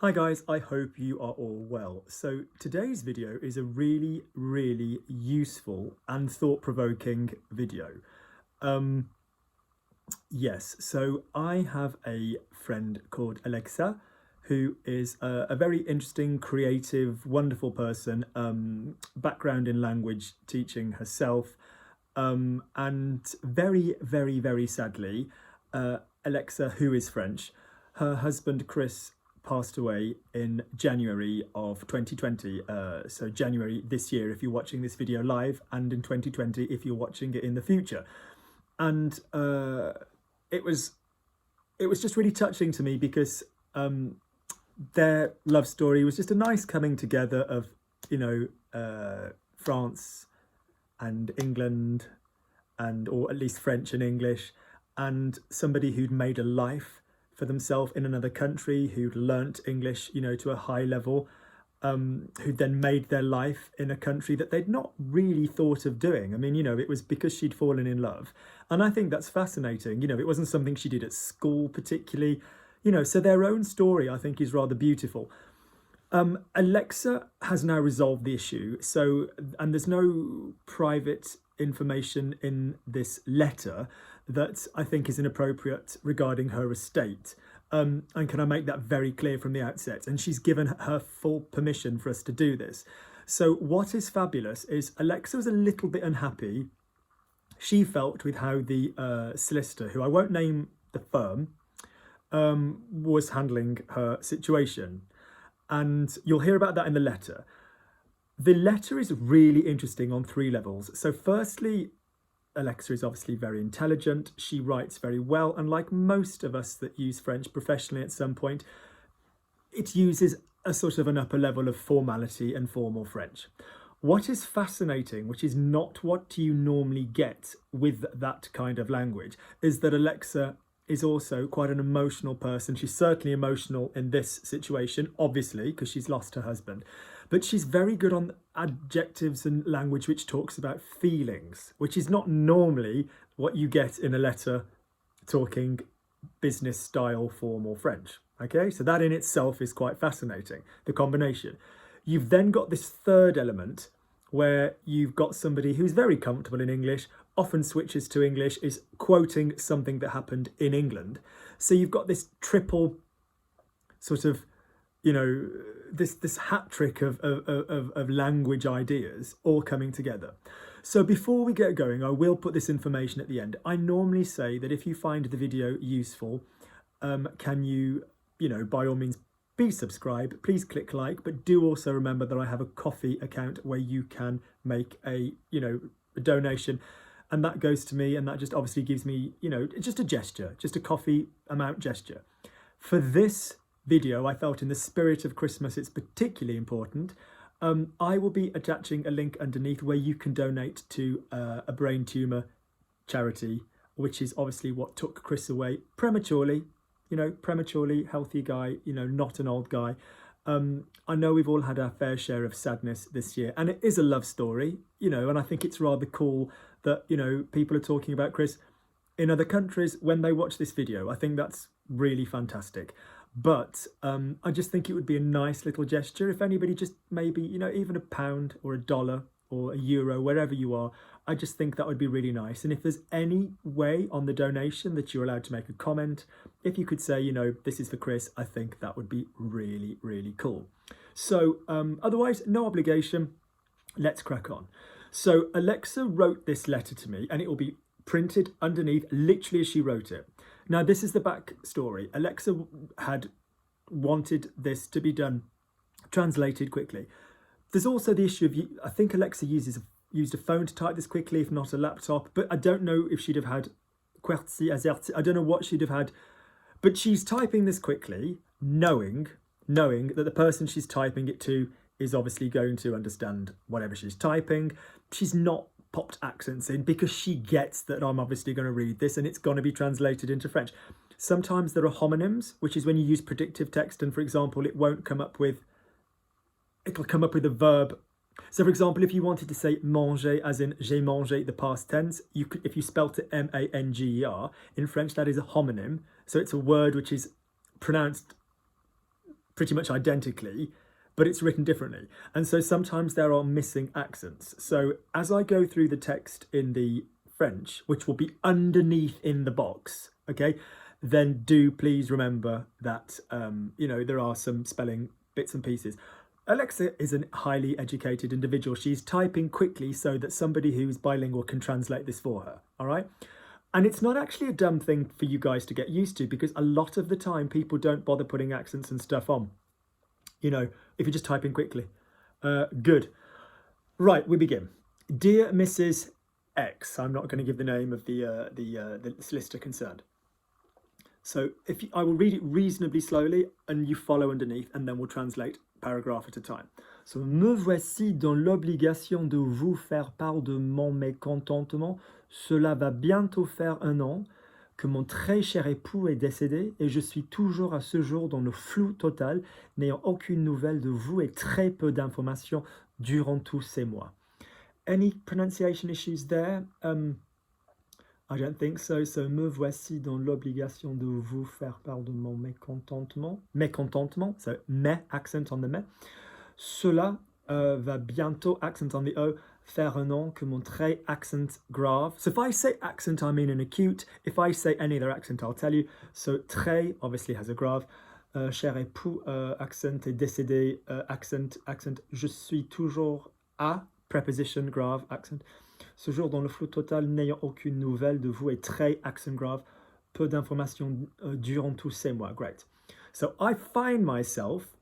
Hi guys, I hope you are all well. So today's video is a really useful and thought-provoking video. Um, yes, so I have a friend called Alexa who is a very interesting, creative, wonderful person, background in language teaching herself, and very sadly, Alexa, who is French, her husband Chris passed away in January of 2020. So January this year if you're watching this video live, and in 2020 if you're watching it in the future. And it was just really touching to me because their love story was just a nice coming together of, France and England, and or at least French and English, and somebody who'd made a life for themselves in another country, who'd learnt English, to a high level, who'd then made their life in a country that they'd not really thought of doing. I mean, it was because she'd fallen in love. And I think that's fascinating. It wasn't something she did at school particularly, so their own story, I think, is rather beautiful. Alexa has now resolved the issue. So, and there's no private information in this letter that I think is inappropriate regarding her estate. And can I make that very clear from the outset? And she's given her full permission for us to do this. So what is fabulous is Alexa was a little bit unhappy, she felt, with how the solicitor, who I won't name the firm, was handling her situation. And you'll hear about that in the letter. The letter is really interesting on three levels. So firstly, Alexa is obviously very intelligent. She writes very well. And like most of us that use French professionally at some point, it uses a sort of an upper level of formality and formal French. What is fascinating, which is not what you normally get with that kind of language, is that Alexa is also quite an emotional person. She's certainly emotional in this situation, obviously, because she's lost her husband. But she's very good on adjectives and language which talks about feelings, which is not normally what you get in a letter talking business style formal French. Okay, so that in itself is quite fascinating, the combination. You've then got this third element where you've got somebody who's very comfortable in English, often switches to English, is quoting something that happened in England. So you've got this triple sort of, this hat trick of language ideas all coming together. So before we get going, I will put this information at the end. I normally say that if you find the video useful, can you, by all means, please subscribe, please click like, but do also remember that I have a Ko-fi account where you can make a donation, and that goes to me, and that just obviously gives me, just a gesture, just a Ko-fi amount gesture. For this video, I felt in the spirit of Christmas, it's particularly important. I will be attaching a link underneath where you can donate to a brain tumour charity, which is obviously what took Chris away prematurely. Prematurely, healthy guy, not an old guy. I know we've all had our fair share of sadness this year, and it is a love story, and I think it's rather cool that, people are talking about Chris in other countries when they watch this video. I think that's really fantastic. But I just think it would be a nice little gesture if anybody just maybe, even £1 or $1 or €1, wherever you are. I just think that would be really nice. And if there's any way on the donation that you're allowed to make a comment, if you could say, this is for Chris, I think that would be really cool. So otherwise, no obligation. Let's crack on. So Alexa wrote this letter to me, and it will be printed underneath literally as she wrote it. Now, this is the back story. Alexa had wanted this to be done, translated quickly. There's also the issue of, I think Alexa used a phone to type this quickly, if not a laptop, but I don't know if she'd have had QWERTY, AZERTY, I don't know what she'd have had, but she's typing this quickly, knowing that the person she's typing it to is obviously going to understand whatever she's typing. She's not popped accents in because she gets that I'm obviously going to read this and it's going to be translated into French. Sometimes there are homonyms, which is when you use predictive text, and for example, it'll come up with a verb. So for example, if you wanted to say manger as in j'ai mangé, the past tense, you could, if you spelt it M-A-N-G-E-R, in French that is a homonym. So it's a word which is pronounced pretty much identically, but it's written differently. And so sometimes there are missing accents. So as I go through the text in the French, which will be underneath in the box, okay, then do please remember that, there are some spelling bits and pieces. Alexa is a highly educated individual. She's typing quickly so that somebody who's bilingual can translate this for her, all right? And it's not actually a dumb thing for you guys to get used to, because a lot of the time people don't bother putting accents and stuff on, if you just type in quickly. Good. Right, we begin. Dear Mrs. X, I'm not going to give the name of the solicitor concerned. So I will read it reasonably slowly and you follow underneath, and then we'll translate paragraph at a time. So, me voici dans l'obligation de vous faire part de mon mécontentement. Cela va bientôt faire 1 an que mon très cher époux est décédé et je suis toujours à ce jour dans le flou total, n'ayant aucune nouvelle de vous et très peu d'informations durant tous ces mois. Any pronunciation issues there? I don't think so. So, me voici dans l'obligation de vous faire part de mon mécontentement. Mécontentement, so me, accent on the me. Cela va bientôt, accent on the O, faire 1 an que mon très, accent grave. So if I say accent, I mean an acute. If I say any other accent, I'll tell you. So très obviously has a grave. Cher époux, accent, et décédé, accent. Je suis toujours à, preposition grave, accent. Ce jour dans le flou total, n'ayant aucune nouvelle de vous et très, accent grave, peu d'informations durant tous ces mois. Great. So I find myself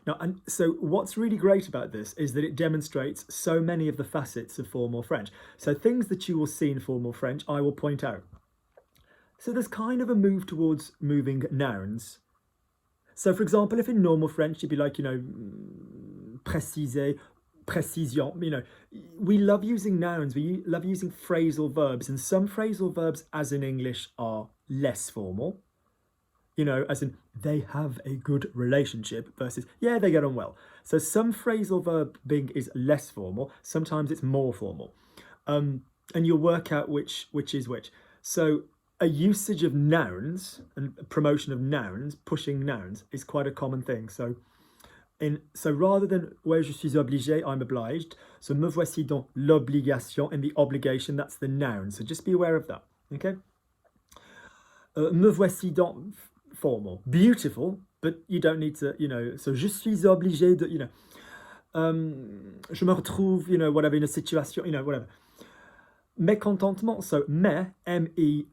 now, and so what's really great about this is that it demonstrates so many of the facets of formal French. So things that you will see in formal French, I will point out. So there's kind of a move towards moving nouns. So for example, if in normal French, you'd be like, préciser, précision, we love using nouns, we love using phrasal verbs, and some phrasal verbs, as in English, are less formal. As in, they have a good relationship versus, yeah, they get on well. So some phrasal verbing is less formal, sometimes it's more formal. And you'll work out which is which. So a usage of nouns and promotion of nouns, pushing nouns, is quite a common thing. So rather than ouais, je suis obligé, I'm obliged. So me voici dans l'obligation, and the obligation, that's the noun. So just be aware of that, okay? Me voici dans formal, beautiful, but you don't need to, so je suis obligé de, je me retrouve, whatever, in a situation, whatever. Mécontentement, so me,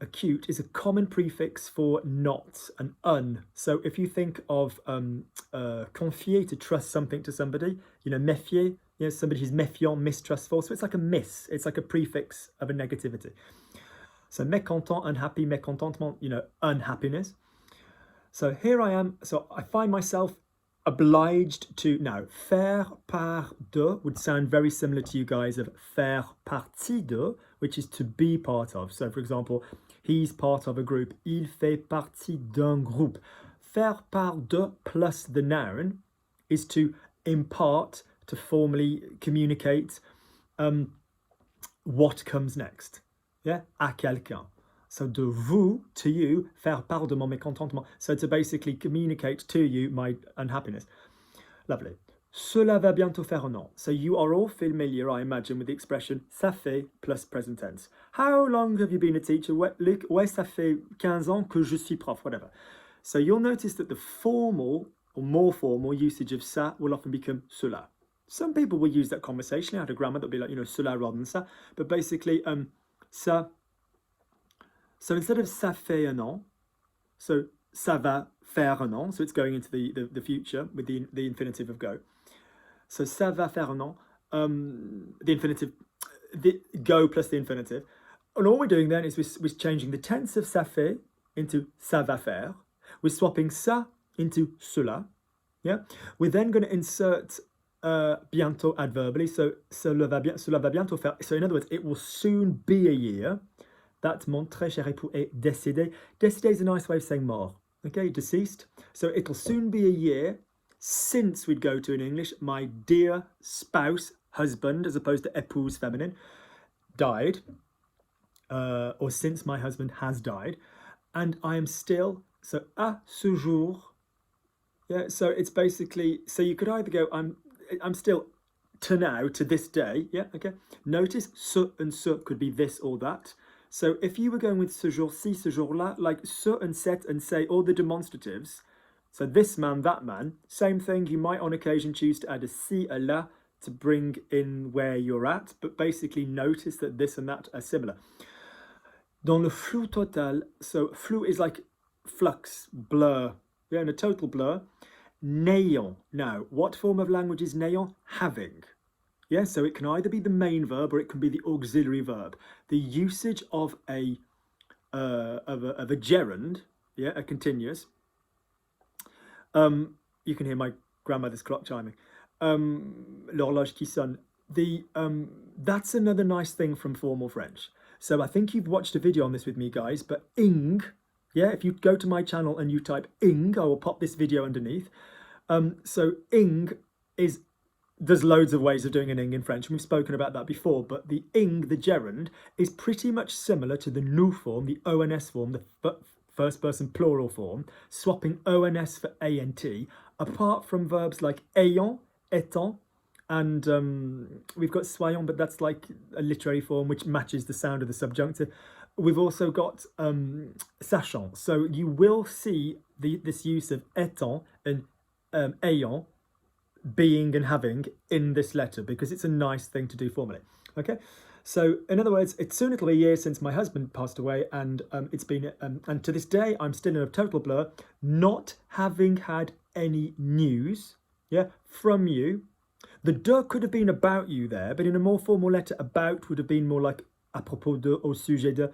acute, is a common prefix for not and un. So if you think of confier, to trust something to somebody, méfier, somebody who's méfiant, mistrustful, so it's like a miss, it's like a prefix of a negativity. So mécontent, unhappy, mécontentement, unhappiness. So here I am, so I find myself obliged to, now, faire part de would sound very similar to you guys of faire partie de, which is to be part of. So for example, he's part of a group, il fait partie d'un groupe. Faire part de plus the noun is to impart, to formally communicate what comes next, yeah, à quelqu'un. So de vous, to you, faire part de mon mécontentement. So to basically communicate to you my unhappiness. Lovely. Cela va bientôt faire 1 an. So you are all familiar, I imagine, with the expression ça fait plus present tense. How long have you been a teacher? Luc, ouais, ça fait 15 ans que je suis prof, whatever. So you'll notice that the formal or more formal usage of ça will often become cela. Some people will use that conversationally out of grammar, that'll be like, cela rather than ça. But basically, ça. So instead of ça fait 1 an, so ça va faire 1 an, so it's going into the future with the infinitive of go. So ça va faire 1 an, the infinitive, the go plus the infinitive. And all we're doing then is we're changing the tense of ça fait into ça va faire. We're swapping ça into cela. Yeah. We're then going to insert bientôt adverbally. So cela va bientôt faire. So in other words, it will soon be a year that mon très cher époux est décédé. Décédé is a nice way of saying mort. Okay, deceased. So it'll soon be a year since, we'd go to in English, my dear spouse, husband, as opposed to épouse feminine, died. Or since my husband has died. And I am still, so à ce jour, Yeah, so it's basically, so you could either go, I'm still to now, to this day. Yeah, okay. Notice ce and ce could be this or that. So if you were going with ce jour-ci, ce jour-là, like ce and cet and say all the demonstratives, so this man, that man, same thing. You might on occasion choose to add a ci, a la to bring in where you're at, but basically notice that this and that are similar. Dans le flou total, so flou is like flux, blur. Yeah, in a total blur. N'ayant. Now, what form of language is n'ayant? Having. Yeah, so it can either be the main verb or it can be the auxiliary verb. The usage of a gerund, yeah, a continuous. You can hear my grandmother's clock chiming. L'horloge qui sonne. That's another nice thing from formal French. So I think you've watched a video on this with me, guys, but ing, yeah, if you go to my channel and you type ing, I will pop this video underneath. So ing is, there's loads of ways of doing an ing in French, and we've spoken about that before, but the ing, the gerund, is pretty much similar to the nous form, the ons form, the first person plural form, swapping ons for ant, apart from verbs like ayant, étant, and we've got soyons, but that's like a literary form which matches the sound of the subjunctive. We've also got sachant. So you will see this use of étant and ayant, being and having, in this letter, because it's a nice thing to do formally. Okay, so in other words, soon it'll be a year since my husband passed away, and it's been and to this day I'm still in a total blur, not having had any news, yeah, from you. The de could have been about you there, but in a more formal letter, about would have been more like à propos de, au sujet de,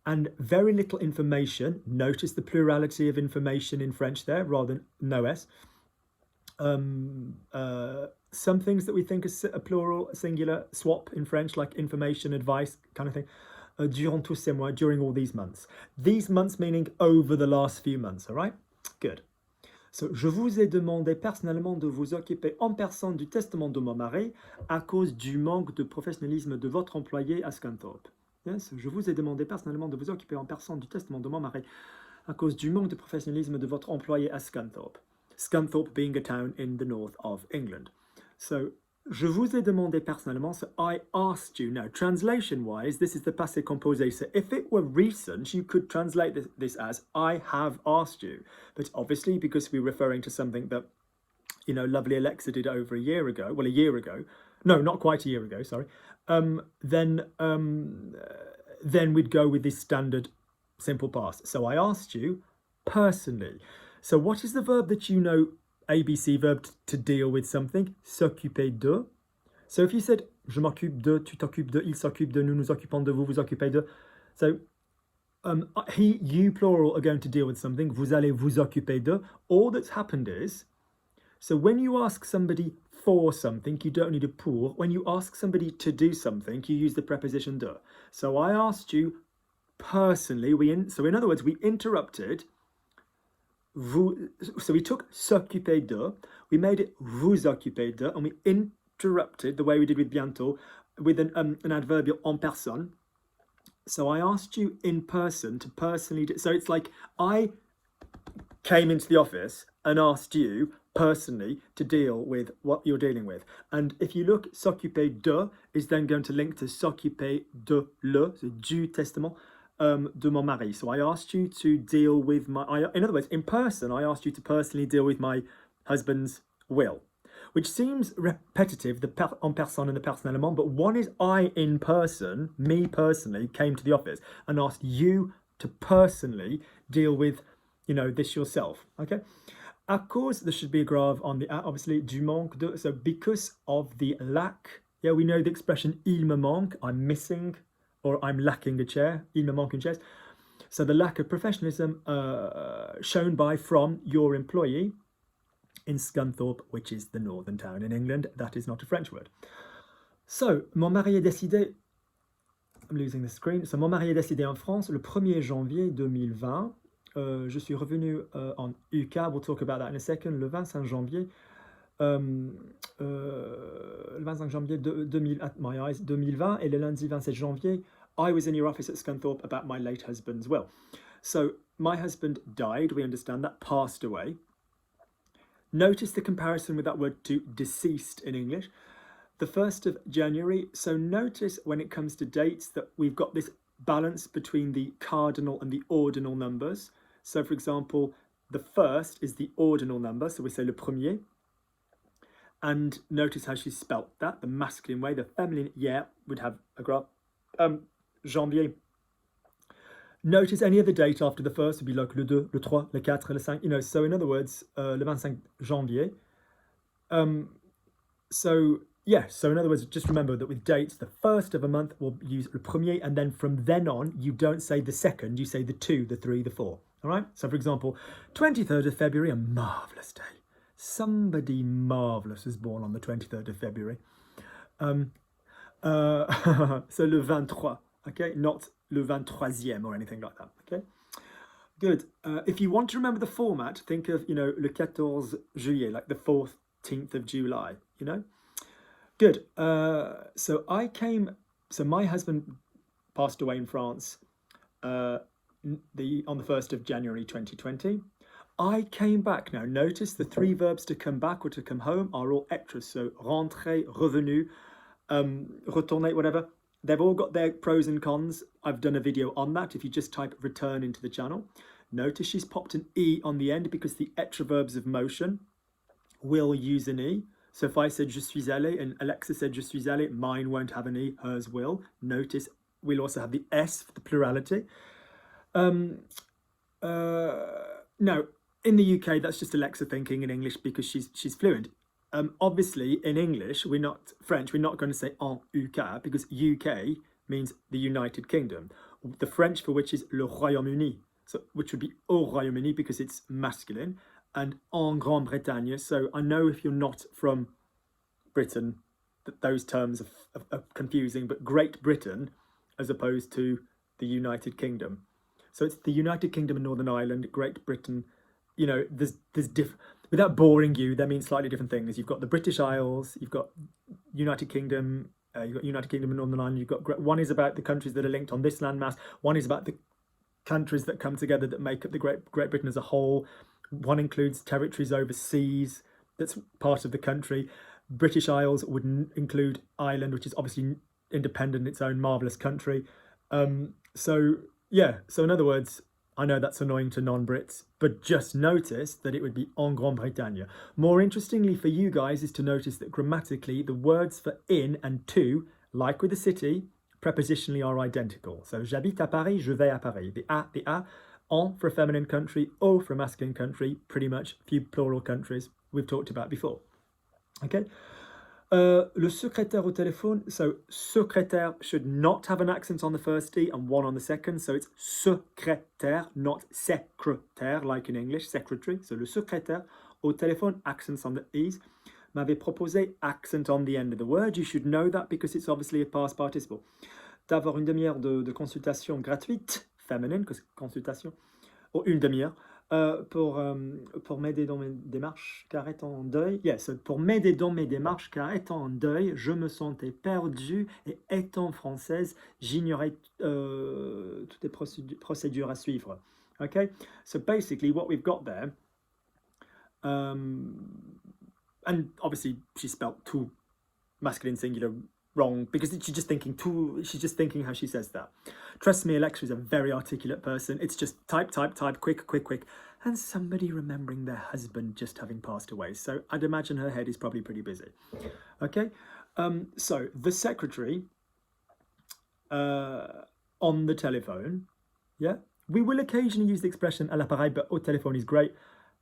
and very little information. Notice the plurality of information in French there rather than no s. Some things that we think is a plural, singular, swap in French, like information, advice, kind of thing. Durant tous ces mois, during all these months. These months meaning over the last few months, all right? Good. So, je vous ai demandé personnellement de vous occuper en personne du testament de mon mari à cause du manque de professionnalisme de votre employé à Scunthorpe. Yes, je vous ai demandé personnellement de vous occuper en personne du testament de mon mari à cause du manque de professionnalisme de votre employé à Scunthorpe. Scunthorpe being a town in the north of England. So, je vous ai demandé personnellement, so I asked you. Now, translation-wise, this is the passé composé. So if it were recent, you could translate this as, I have asked you. But obviously, because we're referring to something that, you know, lovely Alexa did over a year ago, well, a year ago, no, not quite a year ago, sorry, then we'd go with this standard simple past. So I asked you personally. So what is the verb that you know, ABC verb to deal with something? S'occuper de. So if you said, je m'occupe de, tu t'occupes de, il s'occupe de, nous nous occupons de, vous vous occupez de. So he, you plural are going to deal with something. Vous allez vous occuper de. All that's happened is, so when you ask somebody for something, you don't need a pour. When you ask somebody to do something, you use the preposition de. So I asked you personally, so in other words, we interrupted. So we took s'occuper de, we made it vous occuper de, and we interrupted the way we did with bientôt with an adverbial en personne. So I asked you in person to personally do, so it's like I came into the office and asked you personally to deal with what you're dealing with. And if you look, s'occuper de is then going to link to s'occuper de le, so du testament, de mon mari. So I asked you to deal with in other words, in person, I asked you to personally deal with my husband's will, which seems repetitive, the en personne and the personnellement, but one is I in person, me personally, came to the office and asked you to personally deal with, you know, this yourself, okay? À cause, there should be a grave on the, obviously, du manque de, so because of the lack, yeah, we know the expression il me manque, I'm missing, or I'm lacking a chair, il me manque une chaise. So the lack of professionalism shown from your employee in Scunthorpe, which is the northern town in England. That is not a French word. So, mon mari est décidé, I'm losing the screen. So, mon mari est décidé en France le 1er janvier 2020. Je suis revenu en UK, we'll talk about that in a second, le 25 janvier. Le 25 janvier 2020 et le lundi 27 janvier, I was in your office at Scunthorpe about my late husband's will. So my husband died, we understand that, passed away. Notice the comparison with that word to deceased in English. The 1st of January. So notice when it comes to dates that we've got this balance between the cardinal and the ordinal numbers. So for example, the 1st is the ordinal number. So we say le premier. And notice how she spelt that, the masculine way. The feminine, yeah, would have a graph. Janvier. Notice any other date after the 1st would be like le 2, le 3, le 4, le 5. You know, so in other words, le 25 janvier. So in other words, just remember that with dates, the 1st of a month we'll use le premier, and then from then on, you don't say the 2nd, you say the 2, the 3, the 4. All right? So for example, 23rd of February, a marvellous day. Somebody marvellous was born on the 23rd of February. So le 23, okay? Not le 23e or anything like that, okay? Good. If you want to remember the format, think of, you know, le 14 juillet, like the 14th of July, you know? Good. So my husband passed away in France on the 1st of January 2020. I came back. Now notice the 3 verbs to come back or to come home are all extras. So rentrer, revenu, retourner, whatever. They've all got their pros and cons. I've done a video on that. If you just type return into the channel. Notice she's popped an E on the end because the extra verbs of motion will use an E. So if I said je suis allé and Alexa said je suis allé, mine won't have an E, hers will. Notice we'll also have the S for the plurality. Now, in the UK, that's just Alexa thinking in English because she's fluent. Obviously, in English, we're not French. We're not going to say en UK because UK means the United Kingdom. The French for which is le Royaume-Uni, so which would be au Royaume-Uni because it's masculine, and en Grande-Bretagne. So I know if you're not from Britain, that those terms are confusing, but Great Britain as opposed to the United Kingdom. So it's the United Kingdom and Northern Ireland, Great Britain. You know, there's without boring you, they mean slightly different things. You've got the British Isles, you've got United Kingdom, you've got United Kingdom and Northern Ireland. You've got one is about the countries that are linked on this landmass. One is about the countries that come together that make up the Great Britain as a whole. One includes territories overseas that's part of the country. British Isles would include Ireland, which is obviously independent, its own marvellous country. So in other words, I know that's annoying to non-Brits, but just notice that it would be en Grande-Bretagne. More interestingly for you guys is to notice that grammatically the words for in and to, like with the city, prepositionally are identical. So j'habite à Paris, je vais à Paris. The a, en for a feminine country, au for a masculine country, pretty much a few plural countries we've talked about before. Okay. Le secrétaire au téléphone, so secrétaire should not have an accent on the first D and one on the second, so it's secrétaire, not secrétaire like in English, secretary. So le secrétaire au téléphone, accents on the E's. M'avait proposé, accent on the end of the word. You should know that because it's obviously a past participle. D'avoir une demi-heure de consultation gratuite, feminine, because consultation, ou une demi-heure. Pour m'aider dans mes démarches car étant en deuil. Yes, pour m'aider dans mes démarches car étant en deuil, je me sentais perdue et étant française, j'ignorais toutes les procédures à suivre. Okay, so basically what we've got there, and obviously she spelt tout masculine singular wrong because she's just thinking how she says that. Trust me, Alexa is a very articulate person. It's just type, quick, and somebody remembering their husband just having passed away. So I'd imagine her head is probably pretty busy. Okay, so the secretary on the telephone, yeah, we will occasionally use the expression à l'appareil, but au téléphone is great.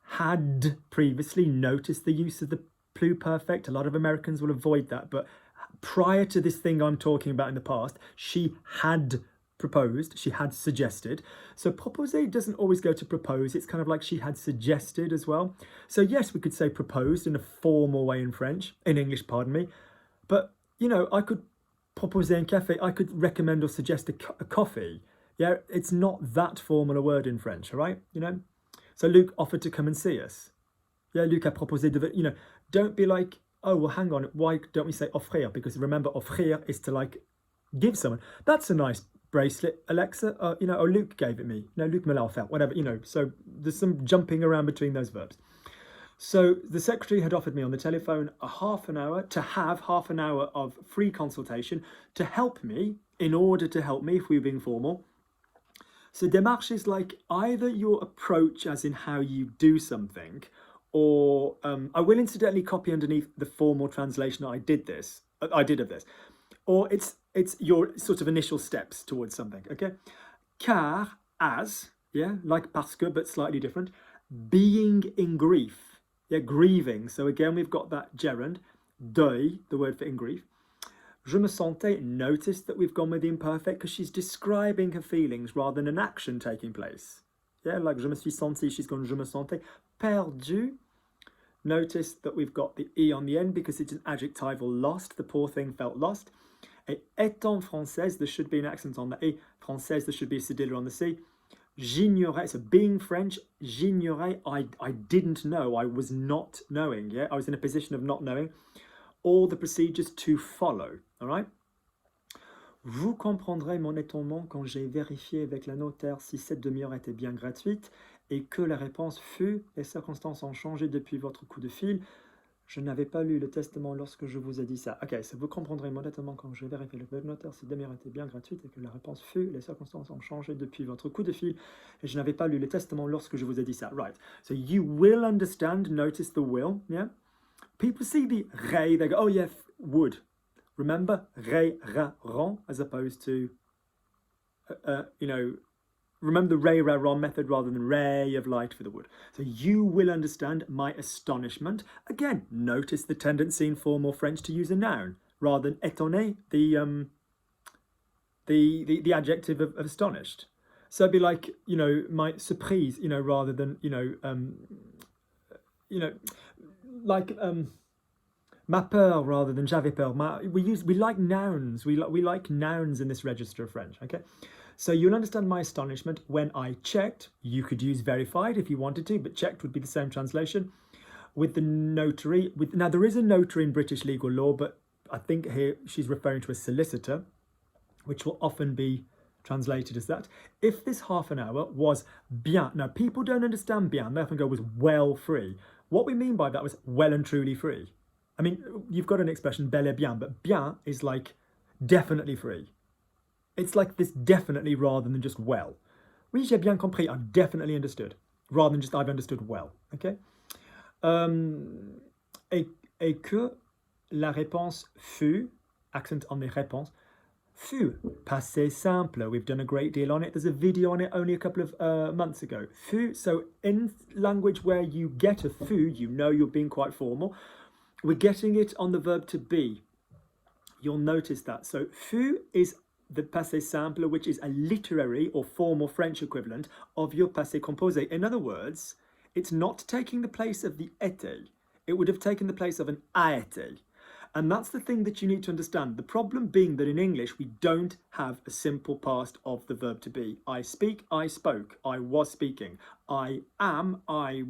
Had previously noticed the use of the pluperfect. A lot of Americans will avoid that, but prior to this thing I'm talking about in the past, she had proposed, she had suggested. So proposer doesn't always go to propose. It's kind of like she had suggested as well. So yes, we could say proposed in a formal way in French, in English, pardon me. But, you know, I could proposer un café. I could recommend or suggest a coffee. Yeah, it's not that formal a word in French, all right? You know? So Luc offered to come and see us. Yeah, Luc a proposé de, you know, don't be like, oh, well, hang on, why don't we say offrir? Because remember, offrir is to, like, give someone. That's a nice bracelet, Alexa. You know, or Luc gave it me. No, Luc me l'a offert, whatever, you know. So there's some jumping around between those verbs. So the secretary had offered me on the telephone to have half an hour of free consultation to help me, in order to help me, if we were being formal. So démarche is like either your approach as in how you do something, or I will incidentally copy underneath the formal translation I did of this, or it's your sort of initial steps towards something, okay? Car, as, yeah, like parce que, but slightly different. Being in grief, yeah, grieving. So again, we've got that gerund, deuil, the word for in grief. Je me sentais, notice that we've gone with the imperfect because she's describing her feelings rather than an action taking place. Yeah, like je me suis senti, she's gone je me sentais. Perdu, notice that we've got the E on the end because it's an adjectival lost. The poor thing felt lost. Et étant française, there should be an accent on the E. Française, there should be a cedilla on the C. J'ignorais, so being French, j'ignorais, I didn't know, I was not knowing, yeah? I was in a position of not knowing all the procedures to follow, all right? Vous comprendrez mon étonnement quand j'ai vérifié avec la notaire si cette demi-heure était bien gratuite et que la réponse fut « Les circonstances ont changé depuis votre coup de fil. Je n'avais pas lu le testament lorsque je vous ai dit ça. » Ok, so vous comprendrez mon étonnement quand j'ai vérifié avec la notaire si cette demi-heure était bien gratuite et que la réponse fut « Les circonstances ont changé depuis votre coup de fil et je n'avais pas lu le testament lorsque je vous ai dit ça. » Right, so you will understand, notice the will, yeah? People see the ré, they go, oh yeah, would. Remember, ré, ra, ron, as opposed to, remember the ré, ra, ron method rather than ray of light for the would. So you will understand my astonishment. Again, notice the tendency in formal French to use a noun rather than étonné, the adjective of astonished. So it'd be like, my surprise, rather than, like ma peur rather than j'avais peur. We like nouns. We like nouns in this register of French. Okay, so you'll understand my astonishment when I checked. You could use verified if you wanted to, but checked would be the same translation. With the notary. Now there is a notary in British legal law, but I think here she's referring to a solicitor, which will often be translated as that. If this half an hour was bien, now people don't understand bien. They often go was well free. What we mean by that was well and truly free. I mean, you've got an expression, bel et bien, but bien is like definitely free. It's like this definitely rather than just well. Oui, j'ai bien compris, I've definitely understood, rather than just I've understood well, okay? Et que la réponse fut, accent on the réponse, fut, passé simple. We've done a great deal on it. There's a video on it only a couple of months ago. Fut, so in language where you get a fut, you're being quite formal. We're getting it on the verb to be. You'll notice that. So fut is the passé simple, which is a literary or formal French equivalent of your passé composé. In other words, it's not taking the place of the été. It would have taken the place of an a été. And that's the thing that you need to understand. The problem being that in English, we don't have a simple past of the verb to be. I speak, I spoke, I was speaking. I am, I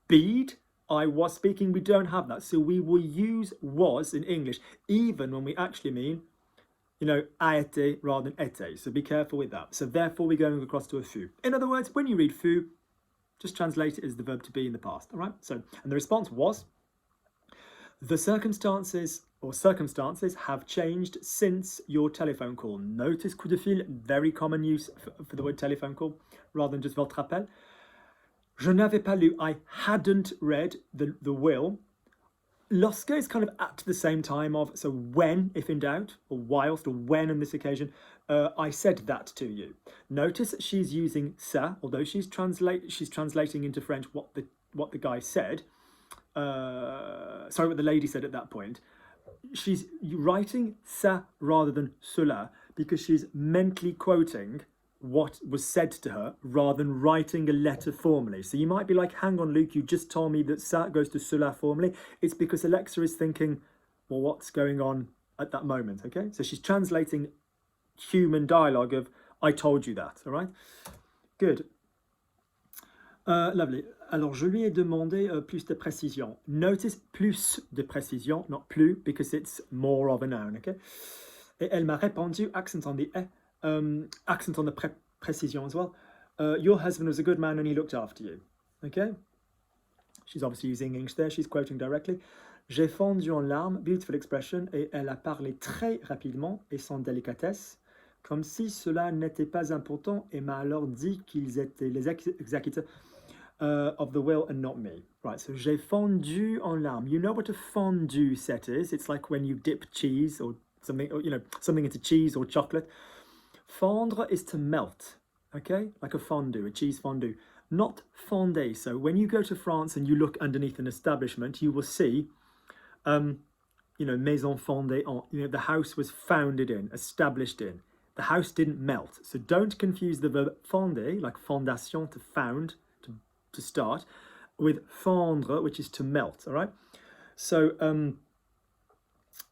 beed, I was speaking. We don't have that. So we will use was in English, even when we actually mean, a été rather than été. So be careful with that. So therefore, we're going across to a fut. In other words, when you read fut, just translate it as the verb to be in the past. All right. So, and the response was, the circumstances have changed since your telephone call. Notice coup de fil, very common use for the word telephone call, rather than just votre appel. Je n'avais pas lu, I hadn't read the will. Lorsque is kind of at the same time of, so when, if in doubt, or whilst, or when on this occasion, I said that to you. Notice she's using ça, although she's translating into French what the guy said. What the lady said at that point. She's writing ça rather than cela because she's mentally quoting what was said to her rather than writing a letter formally. So you might be like, hang on, Luke, you just told me that ça goes to cela formally. It's because Alexa is thinking, well, what's going on at that moment, okay? So she's translating human dialogue of, I told you that, all right? Good. Lovely. Alors, je lui ai demandé plus de précision. Notice plus de précision, not plus, because it's more of a noun, okay? Et elle m'a répondu, accent on the accent on the précision as well. Your husband was a good man and he looked after you, okay? She's obviously using English there, she's quoting directly. J'ai fondu en larmes, beautiful expression, et elle a parlé très rapidement et sans délicatesse, comme si cela n'était pas important, et m'a alors dit qu'ils étaient les exécuteurs of the will and not me. Right, so j'ai fondu en larmes. You know what a fondue set is? It's like when you dip cheese or something, or, something into cheese or chocolate. Fondre is to melt, okay? Like a fondue, a cheese fondue. Not fondé. So when you go to France and you look underneath an establishment, you will see, maison fondée en. The house was founded in, established in. The house didn't melt. So don't confuse the verb fonder, like fondation, to found, to start, with fondre, which is to melt, all right? So,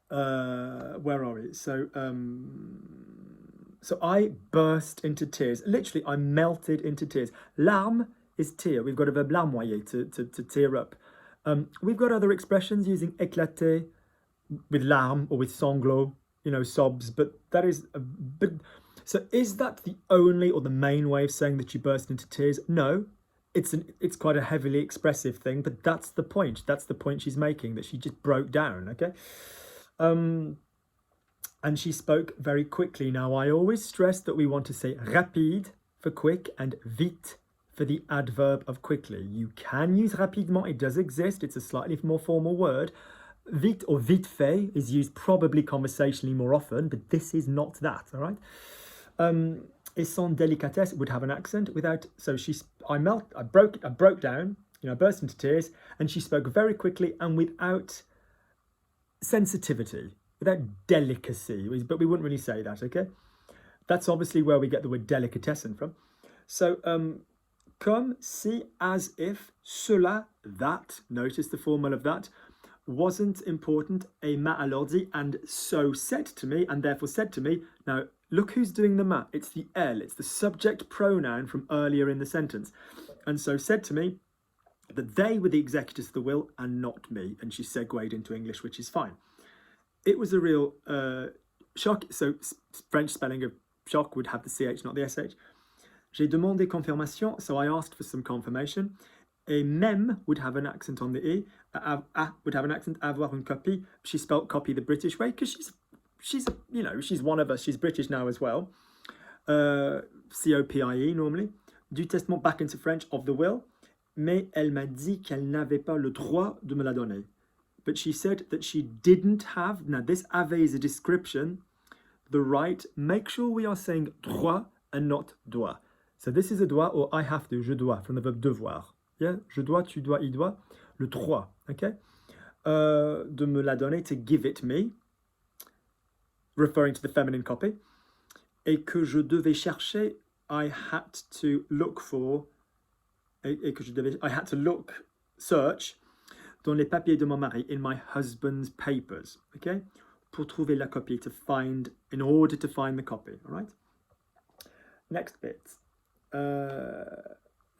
where are we? So I burst into tears. Literally, I melted into tears. Larme is tear. We've got a verb larmoyer, to tear up. We've got other expressions using éclater with larmes or with sanglot, sobs, but that is a bit... So is that the only or the main way of saying that you burst into tears? No, it's quite a heavily expressive thing, but that's the point. That's the point she's making, that she just broke down, okay? And she spoke very quickly. Now, I always stress that we want to say rapide for quick and vite for the adverb of quickly. You can use rapidement, it does exist, it's a slightly more formal word. Vite or vite fait is used probably conversationally more often, but this is not that, all right? Et sans délicatesse would have an accent without, so I broke down, I burst into tears, and she spoke very quickly and without sensitivity, without delicacy, but we wouldn't really say that, okay? That's obviously where we get the word delicatessen from. So, comme, si, as if, cela, that, notice the formal of that, wasn't important, et m'a alors dit, and so said to me, and therefore said to me. Now, look who's doing the m'a. It's the elle, it's the subject pronoun from earlier in the sentence. And so said to me that they were the executors of the will and not me. And she segued into English, which is fine. It was a real shock. So French spelling of shock would have the CH, not the SH. J'ai demandé confirmation, so I asked for some confirmation. Et même would have an accent on the E. Would have an accent, avoir une copie. She spelt copy the British way because she's one of us. She's British now as well. COPIE normally. Du testament, back into French, of the will. Mais elle m'a dit qu'elle n'avait pas le droit de me la donner. But she said that she didn't have, now this avait is a description, the right. Make sure we are saying droit and not doit. So this is a doit or I have to, je dois, from the verb devoir. Yeah, je dois, tu dois, il doit, le droit, okay? De me la donner, to give it me, referring to the feminine copy. Et que je devais chercher, I had to look for, I had to search dans les papiers de mon mari, in my husband's papers, okay? Pour trouver la copie, in order to find the copy, all right? Next bit.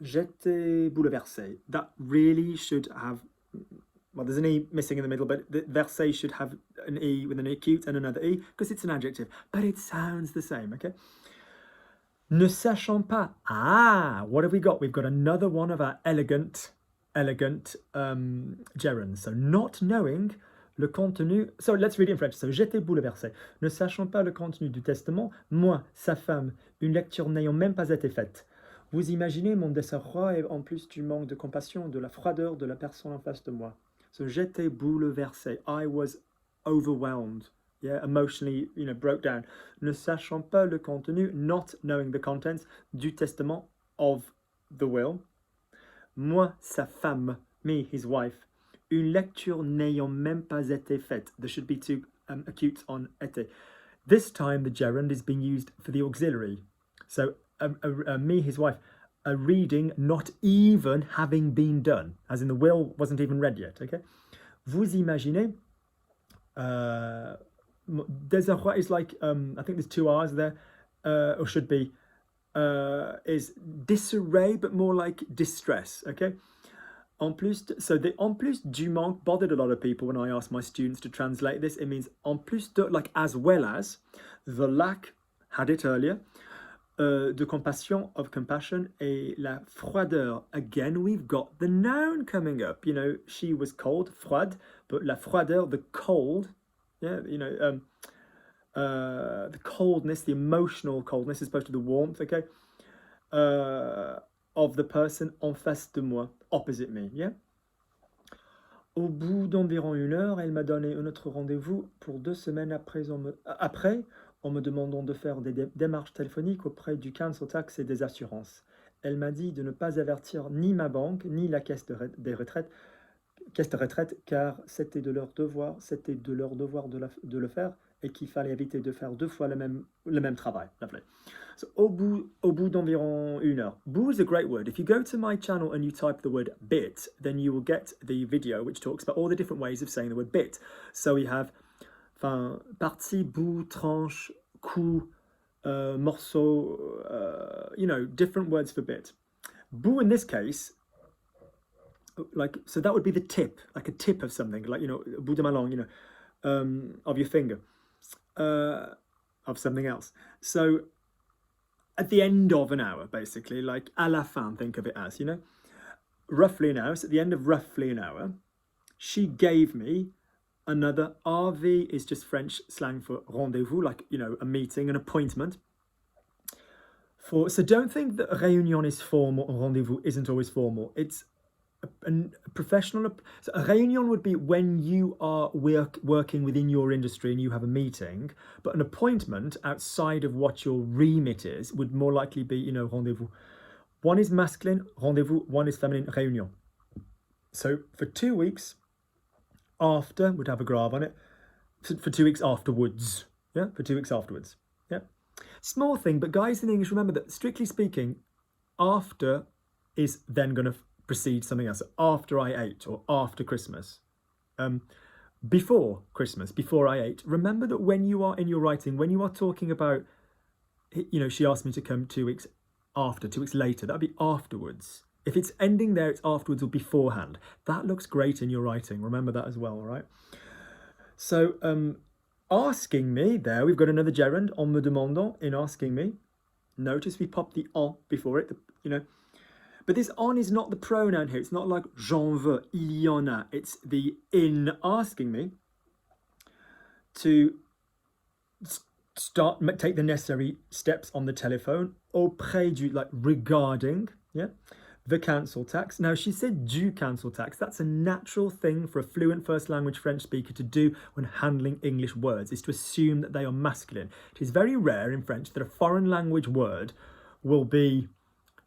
J'étais bouleversé. That really should have, well, there's an E missing in the middle, but the versé should have an E with an acute and another E, because it's an adjective, but it sounds the same, okay? Ne sachant pas. Ah, what have we got? We've got another one of our elegant gerunds. So not knowing le contenu. So let's read it in French. So j'étais bouleversé. Ne sachant pas le contenu du testament, moi, sa femme, une lecture n'ayant même pas été faite. Vous imaginez mon désarroi et en plus du manque de compassion, de la froideur de la personne en face de moi. So j'étais bouleversé. I was overwhelmed. Yeah, emotionally, broke down. Ne sachant pas le contenu, not knowing the contents du testament of the will. Moi, sa femme, me, his wife. Une lecture n'ayant même pas été faite. There should be two acutes on été. This time the gerund is being used for the auxiliary. So me, his wife, a reading not even having been done, as in the will wasn't even read yet, okay? Vous imaginez, désarroi is like, I think there's two R's there, or should be, is disarray, but more like distress, okay? En plus, so the en plus du manque bothered a lot of people when I asked my students to translate this. It means en plus de, like as well as, the lack, had it earlier, de compassion, of compassion, et la froideur. Again, we've got the noun coming up. You know, she was cold, froide, but la froideur, the cold, yeah, you know, the coldness, the emotional coldness, as opposed to the warmth, okay, of the person en face de moi, opposite me, yeah. Au bout d'environ 1 heure, elle m'a donné un autre rendez-vous pour 2 semaines après, en me demandant de faire des démarches téléphoniques auprès du Council Tax et des assurances. Elle m'a dit de ne pas avertir ni ma banque, ni la caisse de retraite, car c'était de leur devoir, de le faire, et qu'il fallait éviter de faire 2 fois le même travail. Lovely. So, au bout d'environ 1 heure. Bout is a great word. If you go to my channel and you type the word bit, then you will get the video which talks about all the different ways of saying the word bit. So we have partie, bout, tranche, coup, morceau, you know, different words for bit. Bout in this case, like, so that would be the tip, like a tip of something, like, you know, bout de ma langue, you know, of your finger, of something else. So at the end of an hour, basically, like à la fin, think of it as, you know, roughly an hour. So at the end of roughly an hour, she gave me another. RV is just French slang for rendezvous, like, you know, a meeting, an appointment. So don't think that réunion is formal or rendezvous isn't always formal. It's a professional. So a réunion would be when you are working within your industry and you have a meeting, but an appointment outside of what your remit is would more likely be, you know, rendezvous. One is masculine, rendezvous, one is feminine, réunion. So for 2 weeks after would have a grave on it. For 2 weeks afterwards, yeah, for 2 weeks afterwards, yeah. Small thing, but guys in English, remember that strictly speaking, after is then going to precede something else. After I ate, or after Christmas, before Christmas, before I ate. Remember that when you are in your writing, when you are talking about, you know, she asked me to come 2 weeks after, 2 weeks later, that'd be afterwards. If it's ending there, it's afterwards or beforehand. That looks great in your writing. Remember that as well, all right? So, asking me, there we've got another gerund, en me demandant, in asking me. Notice we popped the en before it, you know. But this en is not the pronoun here. It's not like j'en veux, il y en a. It's the in asking me to take the necessary steps on the telephone, auprès du, like regarding, yeah, the council tax. Now, she said du council tax. That's a natural thing for a fluent first language French speaker to do when handling English words, is to assume that they are masculine. It is very rare in French that a foreign language word will be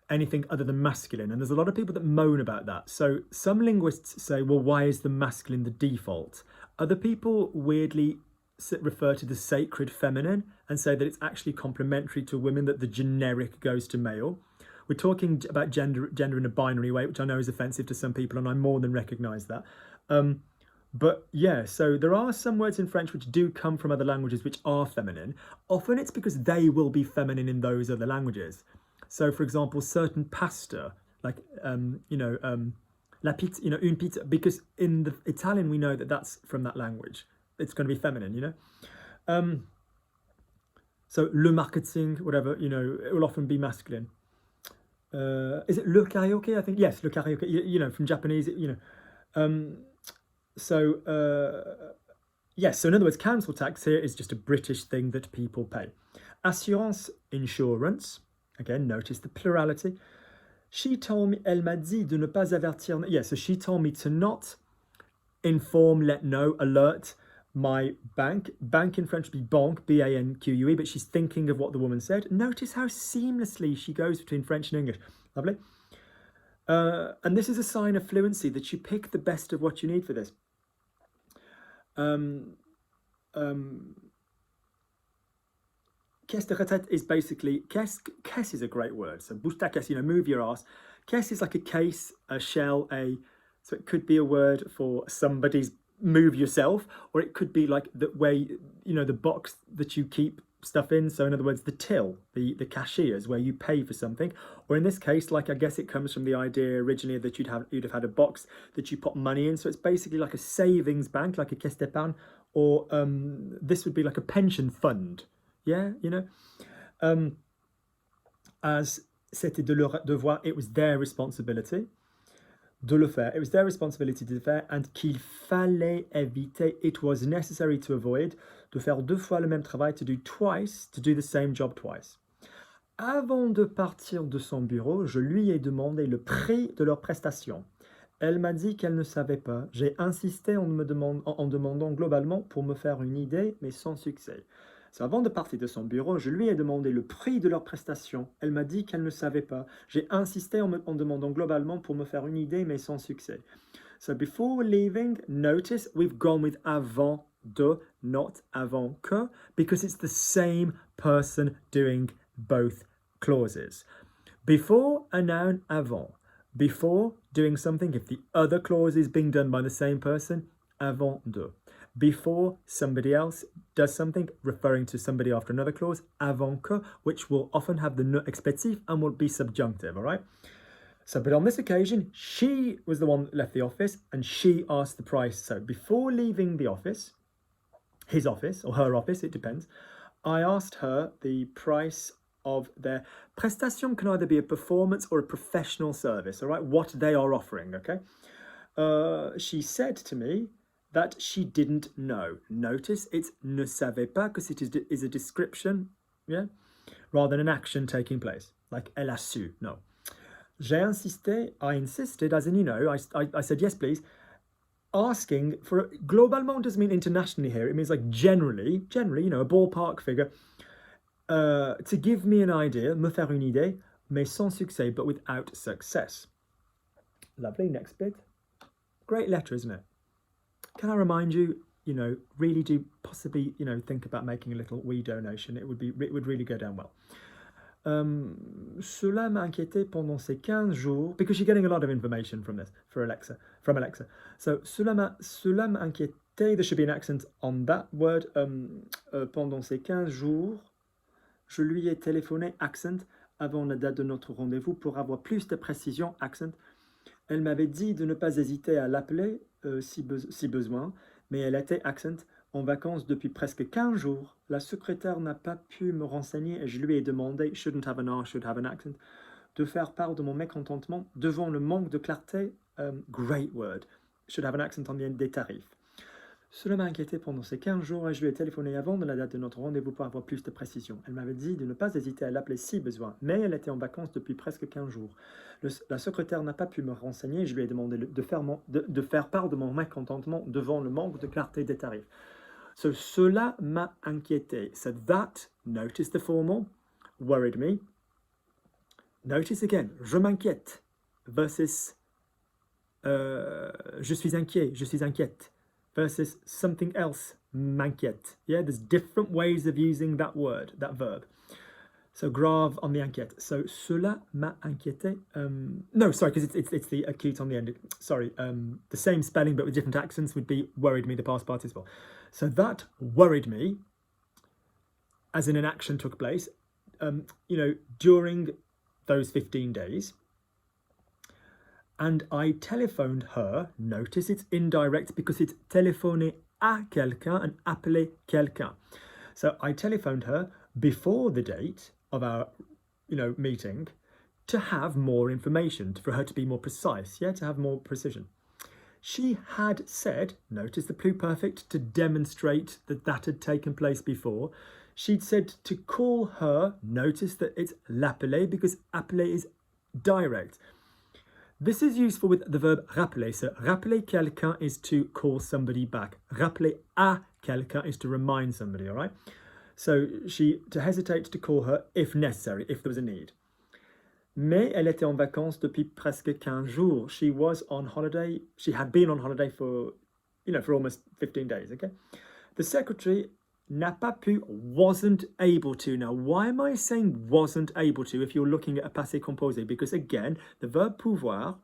anything other than masculine, and there's a lot of people that moan about that. So some linguists say, well, why is the masculine the default? Other people weirdly refer to the sacred feminine and say that it's actually complementary to women, that the generic goes to male. We're talking about gender in a binary way, which I know is offensive to some people, and I more than recognise that. But yeah, so there are some words in French which do come from other languages which are feminine. Often it's because they will be feminine in those other languages. So, for example, certain pasta, like, la pizza, you know, une pizza, because in the Italian, we know that that's from that language. It's going to be feminine, you know. So, le marketing, whatever, you know, it will often be masculine. Is it le karaoke? I think, yes, le karaoke, you know, from Japanese, you know. Yes, so in other words, council tax here is just a British thing that people pay. Assurance, insurance. Again, notice the plurality. She told me, elle m'a dit de ne pas avertir. Yeah, so she told me to not inform, let know, alert my bank. Bank in French would be banque, B-A-N-Q-U-E, but she's thinking of what the woman said. Notice how seamlessly she goes between French and English. Lovely. And this is a sign of fluency, that you pick the best of what you need for this. Caisse de retraite is basically, caisse is a great word. So bouge ta caisse, you know, move your ass. Caisse is like a case, a shell, so it could be a word for somebody's move yourself, or it could be like the way, you know, the box that you keep stuff in. So in other words, the till, the cashiers where you pay for something. Or in this case, like, I guess it comes from the idea originally that you'd have had a box that you put money in. So it's basically like a savings bank, like a caisse d'épargne, or this would be like a pension fund. Yeah, you know. as c'était de leur devoir, it was their responsibility de le faire. It was their responsibility to faire, and qu'il fallait éviter, it was necessary to avoid, de faire 2 fois le même travail, to do the same job twice. Avant de partir de son bureau, je lui ai demandé le prix de leur prestation. Elle m'a dit qu'elle ne savait pas. J'ai insisté en demandant globalement pour me faire une idée, mais sans succès. So, avant de partir de son bureau, je lui ai demandé le prix de leur prestation. Elle m'a dit qu'elle ne savait pas. J'ai insisté en demandant globalement pour me faire une idée, mais sans succès. So before leaving, notice we've gone with avant de, not avant que, because it's the same person doing both clauses. Before, a noun, avant. Before doing something, if the other clause is being done by the same person, avant de. Before somebody else does something, referring to somebody after another clause, avant que, which will often have the ne expletive and will be subjunctive, all right? So, but on this occasion, she was the one that left the office and she asked the price. So before leaving the office, his office or her office, it depends, I asked her the price of their prestation. Can either be a performance or a professional service, all right? What they are offering, okay? She said to me that she didn't know. Notice it's ne savait pas because it is a description, yeah, rather than an action taking place, like elle a su, no. J'ai insisté, I insisted, as in, you know, I said, yes, please. Asking for, globalement doesn't mean internationally here, it means like generally, you know, a ballpark figure, to give me an idea, me faire une idée, mais sans succès, but without success. Lovely, next bit. Great letter, isn't it? Can I remind you, you know, really do possibly, you know, think about making a little wee donation. It would really go down well. Cela m'a inquiété pendant ces 15 jours, because you're getting a lot of information from this, from Alexa. So, cela m'a inquiété, there should be an accent on that word, pendant ces 15 jours, je lui ai téléphoné, accent, avant la date de notre rendez-vous pour avoir plus de précision, accent. Elle m'avait dit de ne pas hésiter à l'appeler si besoin, mais elle était, accent, en vacances depuis presque 15 jours. La secrétaire n'a pas pu me renseigner et je lui ai demandé, shouldn't have an R, should have an accent, de faire part de mon mécontentement devant le manque de clarté, great word, should have an accent on the end, des tarifs. Cela m'a inquiété pendant ces 15 jours et je lui ai téléphoné avant de la date de notre rendez-vous pour avoir plus de précision. Elle m'avait dit de ne pas hésiter à l'appeler si besoin, mais elle était en vacances depuis presque 15 jours. La secrétaire n'a pas pu me renseigner et je lui ai demandé de faire part de mon mécontentement devant le manque de clarté des tarifs. So, cela m'a inquiété. So that, notice the formal, worried me. Notice again, je m'inquiète versus je suis inquiète. Versus something else, m'inquiète. Yeah, there's different ways of using that word, that verb. So grave on the inquiète. So cela m'a inquiété. No, sorry, because it's the acute on the end. Sorry, the same spelling but with different accents would be worried me, the past participle. So that worried me, as in an action took place, you know, during those 15 days. And I telephoned her, notice it's indirect because it's téléphoner à quelqu'un and appeler quelqu'un. So I telephoned her before the date of our, you know, meeting to have more information, for her to be more precise, yeah, to have more precision. She had said, notice the pluperfect, to demonstrate that that had taken place before. She'd said to call her, notice that it's l'appeler because appeler is direct. This is useful with the verb rappeler. So rappeler quelqu'un is to call somebody back. Rappeler à quelqu'un is to remind somebody, all right? So to hesitate to call her if necessary, if there was a need. Mais elle était en vacances depuis presque 15 jours. She was on holiday. She had been on holiday for, you know, for almost 15 days, okay? The secretary n'a pas pu, wasn't able to. Now, why am I saying wasn't able to if you're looking at a passé composé? Because again, the verb pouvoir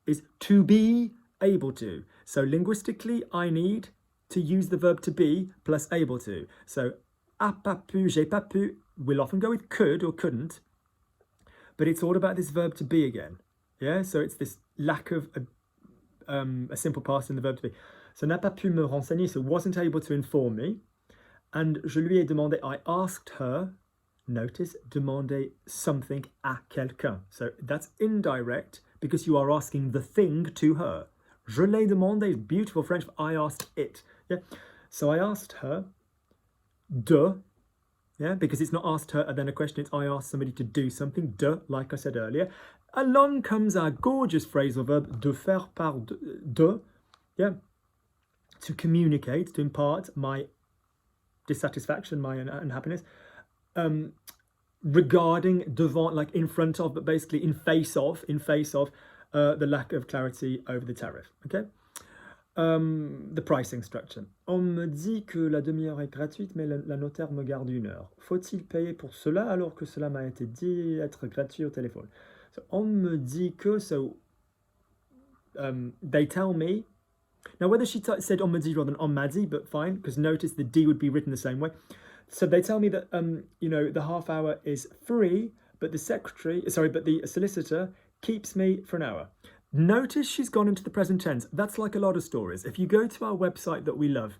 is to be able to. So linguistically, I need to use the verb to be plus able to. So, a pas pu, j'ai pas pu, will often go with could or couldn't, but it's all about this verb to be again. Yeah, so it's this lack of a simple past in the verb to be. So, n'a pas pu me renseigner, so wasn't able to inform me. And je lui ai demandé, I asked her, Notice, demander something à quelqu'un. So that's indirect because you are asking the thing to her. Je l'ai demandé is beautiful French, but I asked it. Yeah. So I asked her de, yeah, because it's not asked her and then a question, it's I asked somebody to do something, de, like I said earlier. Along comes our gorgeous phrasal verb de faire part de, yeah, to communicate, to impart my dissatisfaction, my unhappiness, regarding, devant, like in front of, but basically in face of, the lack of clarity over the tariff. Okay. The pricing structure. On me dit que la demi-heure est gratuite, mais la notaire me garde 1 heure. Faut-il payer pour cela alors que cela m'a été dit être gratuit au téléphone? So on me dit que, so they tell me. Now whether she said on me dit rather than on m'a dit, but fine, because notice the D would be written the same way. So they tell me that the half hour is free, but the solicitor keeps me for an hour. Notice she's gone into the present tense. That's like a lot of stories. If you go to our website that we love,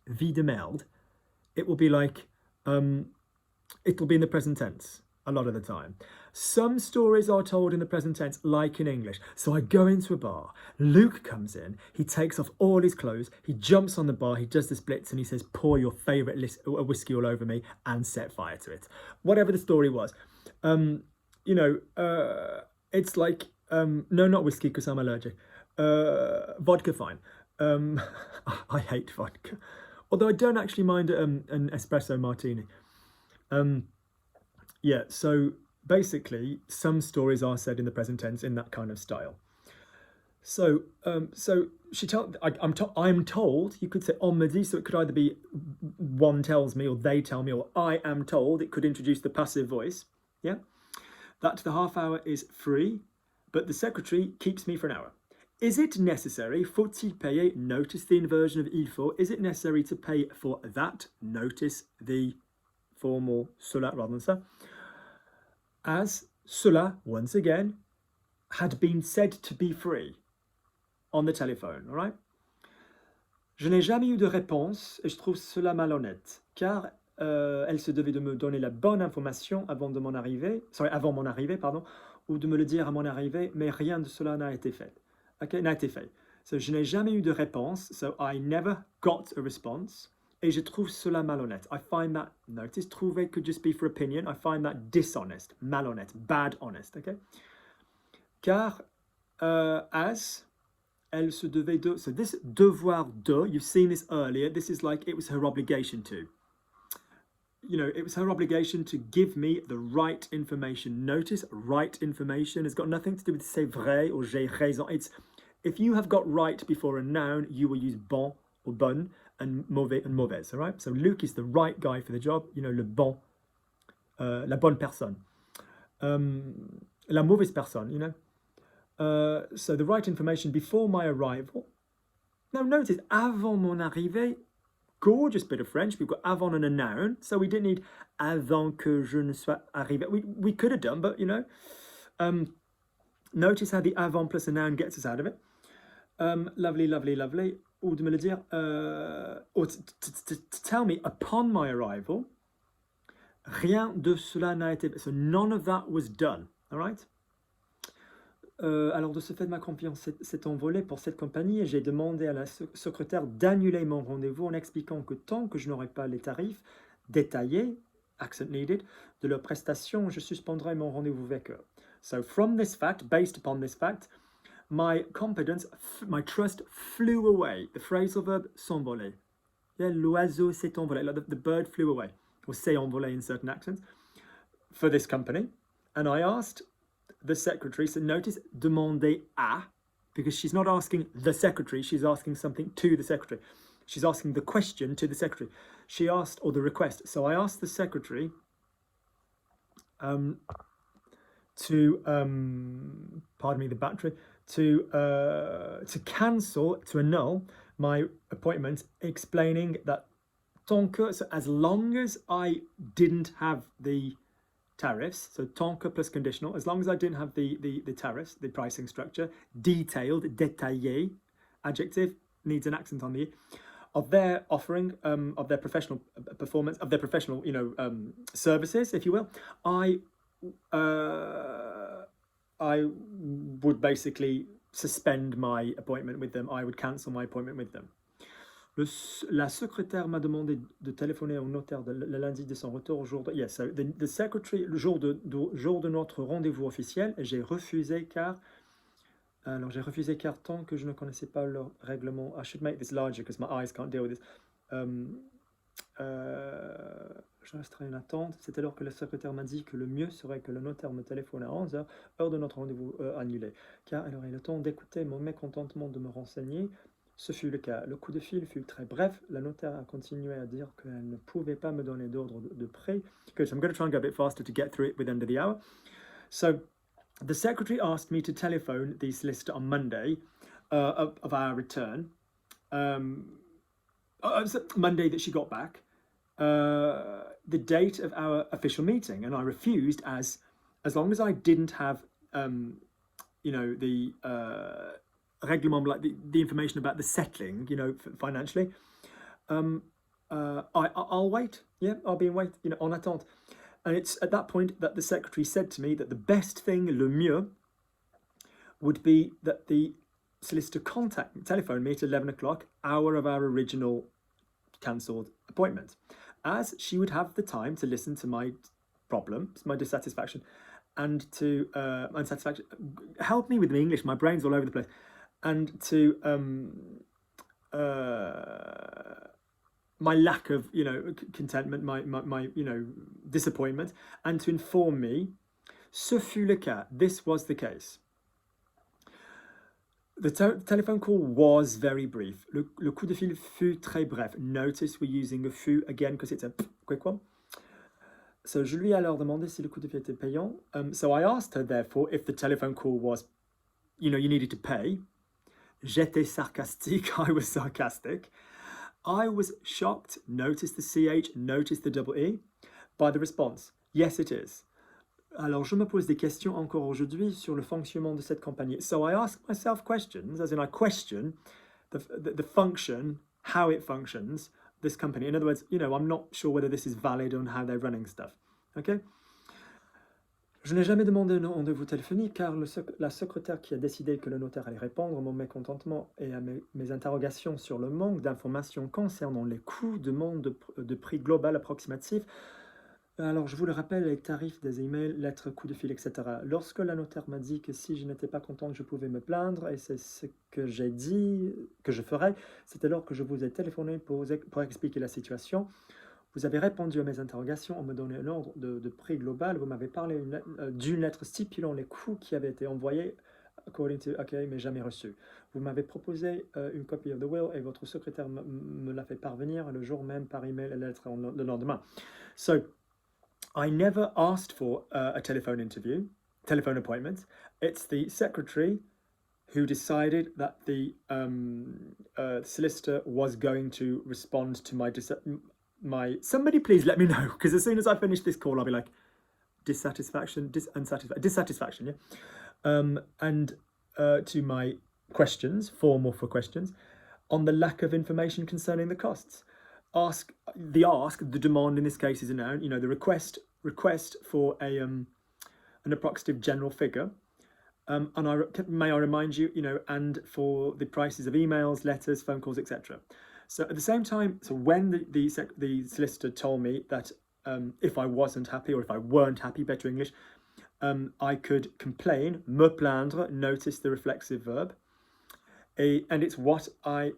Vie de Merde, it will be like, it will be in the present tense a lot of the time. Some stories are told in the present tense, like in English. So I go into a bar, Luke comes in, he takes off all his clothes, he jumps on the bar, he does the splits and he says, pour your favourite whiskey all over me and set fire to it. Whatever the story was. It's like, no, not whiskey because I'm allergic. Vodka, fine. I hate vodka. Although I don't actually mind an espresso martini. Yeah, so basically, some stories are said in the present tense in that kind of style. So she told. I'm told. You could say on me dit, so it could either be one tells me, or they tell me, or I am told. It could introduce the passive voice. Yeah, that the half hour is free, but the secretary keeps me for an hour. Is it necessary? Faut-il payer? Notice the inversion of il faut. Is it necessary to pay for that? Notice the formal cela rather than ça. As cela, once again, had been said to be free on the telephone, all right? Je n'ai jamais eu de réponse et je trouve cela malhonnête, car elle se devait de me donner la bonne information avant mon arrivée, ou de me le dire à mon arrivée, mais rien de cela n'a été fait. Okay, n'a été fait. So, je n'ai jamais eu de réponse, so I never got a response. Et je trouve cela malhonnête. I find that, notice, trouver could just be for opinion. I find that dishonest, malhonnête, bad honest, okay? Car, as, elle se devait de, so this devoir de, you've seen this earlier, this is like it was her obligation to. It was her obligation to give me the right information. Notice, right information has got nothing to do with c'est vrai or j'ai raison. It's, if you have got right before a noun, you will use bon or bonne and mauvais and mauvaise, all right? So Luke is the right guy for the job, le bon, la bonne personne. La mauvaise personne, so the right information before my arrival. Now notice, avant mon arrivée, gorgeous bit of French. We've got avant and a noun, so we didn't need avant que je ne sois arrivé. We could have done, but notice how the avant plus a noun gets us out of it. Lovely, lovely, lovely. Ou de me le dire, or to tell me upon my arrival, rien de cela n'a été. So none of that was done. All right. Alors de ce fait, ma confiance s'est envolée pour cette compagnie et j'ai demandé à la secrétaire d'annuler mon rendez-vous en expliquant que tant que je n'aurai pas les tarifs détaillés, accent needed, de leurs prestations, je suspendrai mon rendez-vous avec eux. So from this fact, based upon this fact, my confidence, my trust flew away. The phrasal verb s'envoler. Yeah, l'oiseau s'est envolé. Like the bird flew away, or s'est envolé in certain accents, for this company. And I asked the secretary, so notice demander à, because she's not asking the secretary, she's asking something to the secretary. She's asking the question to the secretary. She asked, or the request. So I asked the secretary to pardon me, the battery, to cancel, to annul my appointment, explaining that tant que, so as long as I didn't have the tariffs, so tant que plus conditional, as long as I didn't have the tariffs, the pricing structure, detailed, détaillé, adjective, needs an accent on the of their offering, of their professional performance, of their professional, services, if you will, I would basically suspend my appointment with them. I would cancel my appointment with them. La secrétaire m'a demandé de téléphoner au notaire le lundi de son retour au jour de... Yes, so the secretary, le jour de notre rendez-vous officiel, j'ai refusé car... Alors, j'ai refusé car tant que je ne connaissais pas leur règlement... I should make this larger because my eyes can't deal with this. Je resterai en attente. C'est alors que le secrétaire m'a dit que le mieux serait que le notaire me téléphone à 11h, heure de notre rendez-vous annulé, car elle aurait le temps d'écouter mon mécontentement de me renseigner. Ce fut le cas. Le coup de fil fut très bref. La notaire a continué à dire qu'elle ne pouvait pas me donner d'ordre de prêt. Good, so I'm going to try and go a bit faster to get through it with the end of the hour. So, the secretary asked me to telephone the solicitor on Monday of our return. Monday that she got back. The date of our official meeting, and I refused as long as I didn't have the règlement, like the information about the settling, financially. I'll wait. Yeah, I'll be in wait, en attente. And it's at that point that the secretary said to me that the best thing, le mieux, would be that the solicitor telephone me at 11 o'clock, hour of our original cancelled appointment, as she would have the time to listen to my problems, my dissatisfaction, and to unsatisfaction, help me with my English, my brain's all over the place, and to my lack of contentment, my disappointment, and to inform me, ce fut le cas, this was the case. The telephone call was very brief. Le coup de fil fut très bref. Notice we're using a fut again because it's a quick one. So je lui ai alors demandé si le coup de fil était payant. So I asked her therefore if the telephone call was, you needed to pay. J'étais sarcastique. I was sarcastic. I was shocked. Notice the CH, notice the double E, by the response. Yes, it is. Alors, je me pose des questions encore aujourd'hui sur le fonctionnement de cette compagnie. So I ask myself questions, as in I question the function, how it functions, this company. In other words, I'm not sure whether this is valid on how they're running stuff. Okay? Je n'ai jamais demandé un rendez-vous téléphonique car la secrétaire qui a décidé que le notaire allait répondre à mon mécontentement et à mes interrogations sur le manque d'informations concernant les coûts demande de prix global approximatif. Alors, je vous le rappelle, les tarifs des emails, lettres, coups de fil, etc. Lorsque la notaire m'a dit que si je n'étais pas contente, je pouvais me plaindre, et c'est ce que j'ai dit que je ferais, c'est alors que je vous ai téléphoné pour expliquer la situation. Vous avez répondu à mes interrogations en me donnant un ordre de prix global. Vous m'avez parlé d'une lettre stipulant les coûts qui avaient été envoyés, according to, OK, mais jamais reçus. Vous m'avez proposé une copie of the will et votre secrétaire me l'a fait parvenir le jour même par email et lettre le lendemain. So, I never asked for a telephone appointment. It's the secretary who decided that the solicitor was going to respond to my somebody please let me know, because as soon as I finish this call I'll be like dissatisfaction, dissatisfaction, yeah, and to my questions, formal for questions on the lack of information concerning the costs. The demand in this case is a noun, the request for an approximative general figure, and may I remind you, and for the prices of emails, letters, phone calls, etc. So at the same time, so when the solicitor told me that if I wasn't happy, or if I weren't happy, better English, I could complain, me plaindre, notice the reflexive verb, and it's what I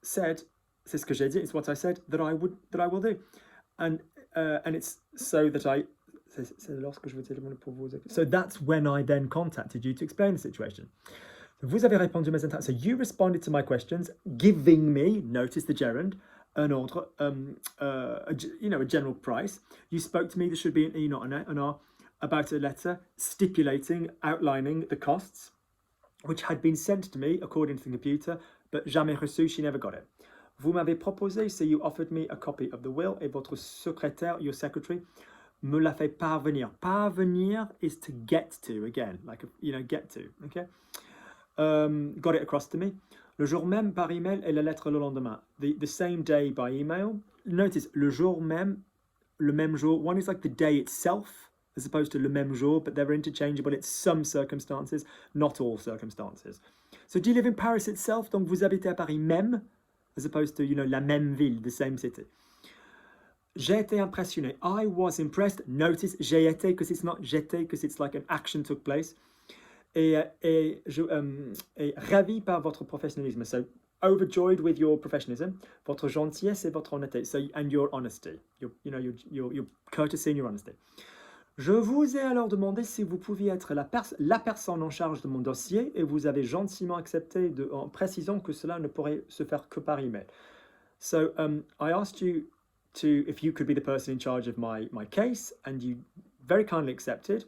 said. C'est ce que j'ai dit. It's what I said that I will do, and it's so that I. C'est lorsque je vous téléphone pour vous. So that's when I then contacted you to explain the situation. Vous avez répondu à mes interrogations. So you responded to my questions, giving me, notice the gerund, an ordre, a general price. You spoke to me. There should be an E, not an R, about a letter stipulating, outlining the costs, which had been sent to me according to the computer, but jamais reçu. She never got it. Vous m'avez proposé, so you offered me a copy of the will, et votre secrétaire, your secretary, me l'a fait parvenir. Parvenir is to get to, again, like, get to, okay? Got it across to me. Le jour même par email et la lettre le lendemain. The same day by email. Notice, le jour même, le même jour. One is like the day itself, as opposed to le même jour, but they're interchangeable. It's some circumstances, not all circumstances. So do you live in Paris itself? Donc vous habitez à Paris même, as opposed to, la même ville, the same city. J'ai été impressionné. I was impressed. Notice, j'ai été, because it's not j'étais, because it's like an action took place. Et ravi par votre professionnalisme. So, overjoyed with your professionalism, votre gentillesse et votre honnêteté. So, and your honesty, your courtesy and your honesty. Je vous ai alors demandé si vous pouviez être la personne en charge de mon dossier et vous avez gentiment accepté en précisant que cela ne pourrait se faire que par email. So, I asked you if you could be the person in charge of my case, and you very kindly accepted.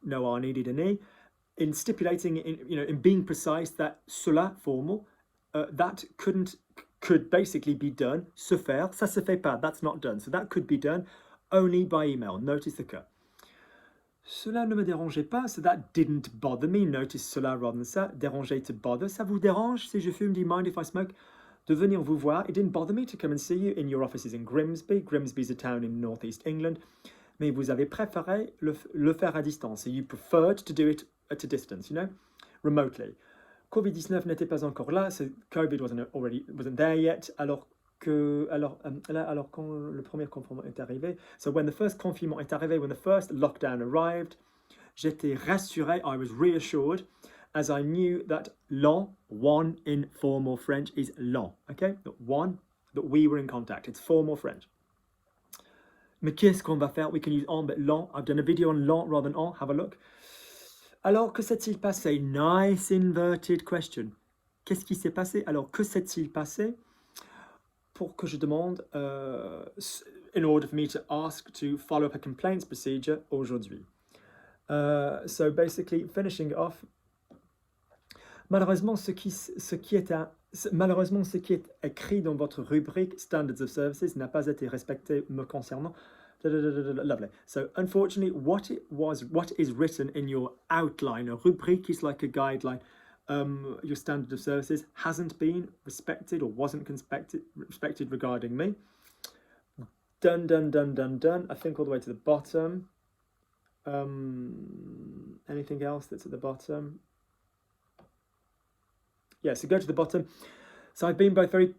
No R needed an E. In stipulating, in being precise that cela formal, that could basically be done. Se faire, ça se fait pas. That's not done. So that could be done only by email. Notice the que. Cela ne me dérangeait pas. So that didn't bother me. Notice cela rather than ça. Déranger, to bother. Ça vous dérange si je fume? Do you mind if I smoke? De venir vous voir. It didn't bother me to come and see you in your offices in Grimsby. Grimsby is a town in northeast England. Mais vous avez préféré le faire à distance. So you preferred to do it at a distance, remotely. Covid-19 n'était pas encore là, so COVID wasn't there yet, alors quand le premier confinement est arrivé, so when the first confinement est arrivé, when the first lockdown arrived, j'étais rassuré, I was reassured, as I knew that one in formal French is l'on, okay? That we were in contact, it's formal French. Mais qu'est-ce qu'on va faire? We can use on, but l'on. I've done a video on l'on rather than on. Have a look. Alors, que s'est-il passé? Nice inverted question. Qu'est-ce qui s'est passé? Alors, que s'est-il passé? Pour que je demande, in order for me to ask to follow up a complaints procedure aujourd'hui. So basically, finishing off. Malheureusement, ce qui est écrit dans votre rubrique Standards of Services n'a pas été respecté me concernant. Lovely. So, unfortunately, what is written in your outline, a rubrique is like a guideline, your Standard of Services hasn't been respected or wasn't respected regarding me. Done. I think all the way to the bottom. Anything else that's at the bottom? Yeah, so go to the bottom. So I've been both very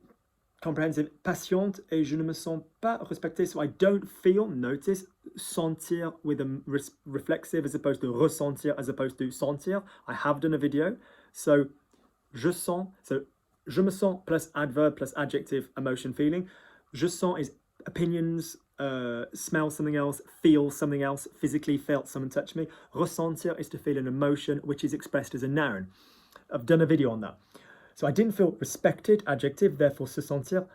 comprehensive, patiente, et je ne me sens pas respectée. So I don't feel, notice, sentir with a reflexive as opposed to ressentir as opposed to sentir. I have done a video. So je sens, so je me sens plus adverb plus adjective, emotion, feeling. Je sens is opinions, smell something else, feel something else, physically felt someone touch me. Ressentir is to feel an emotion which is expressed as a noun. I've done a video on that. So I didn't feel respected, adjective, therefore se sentir,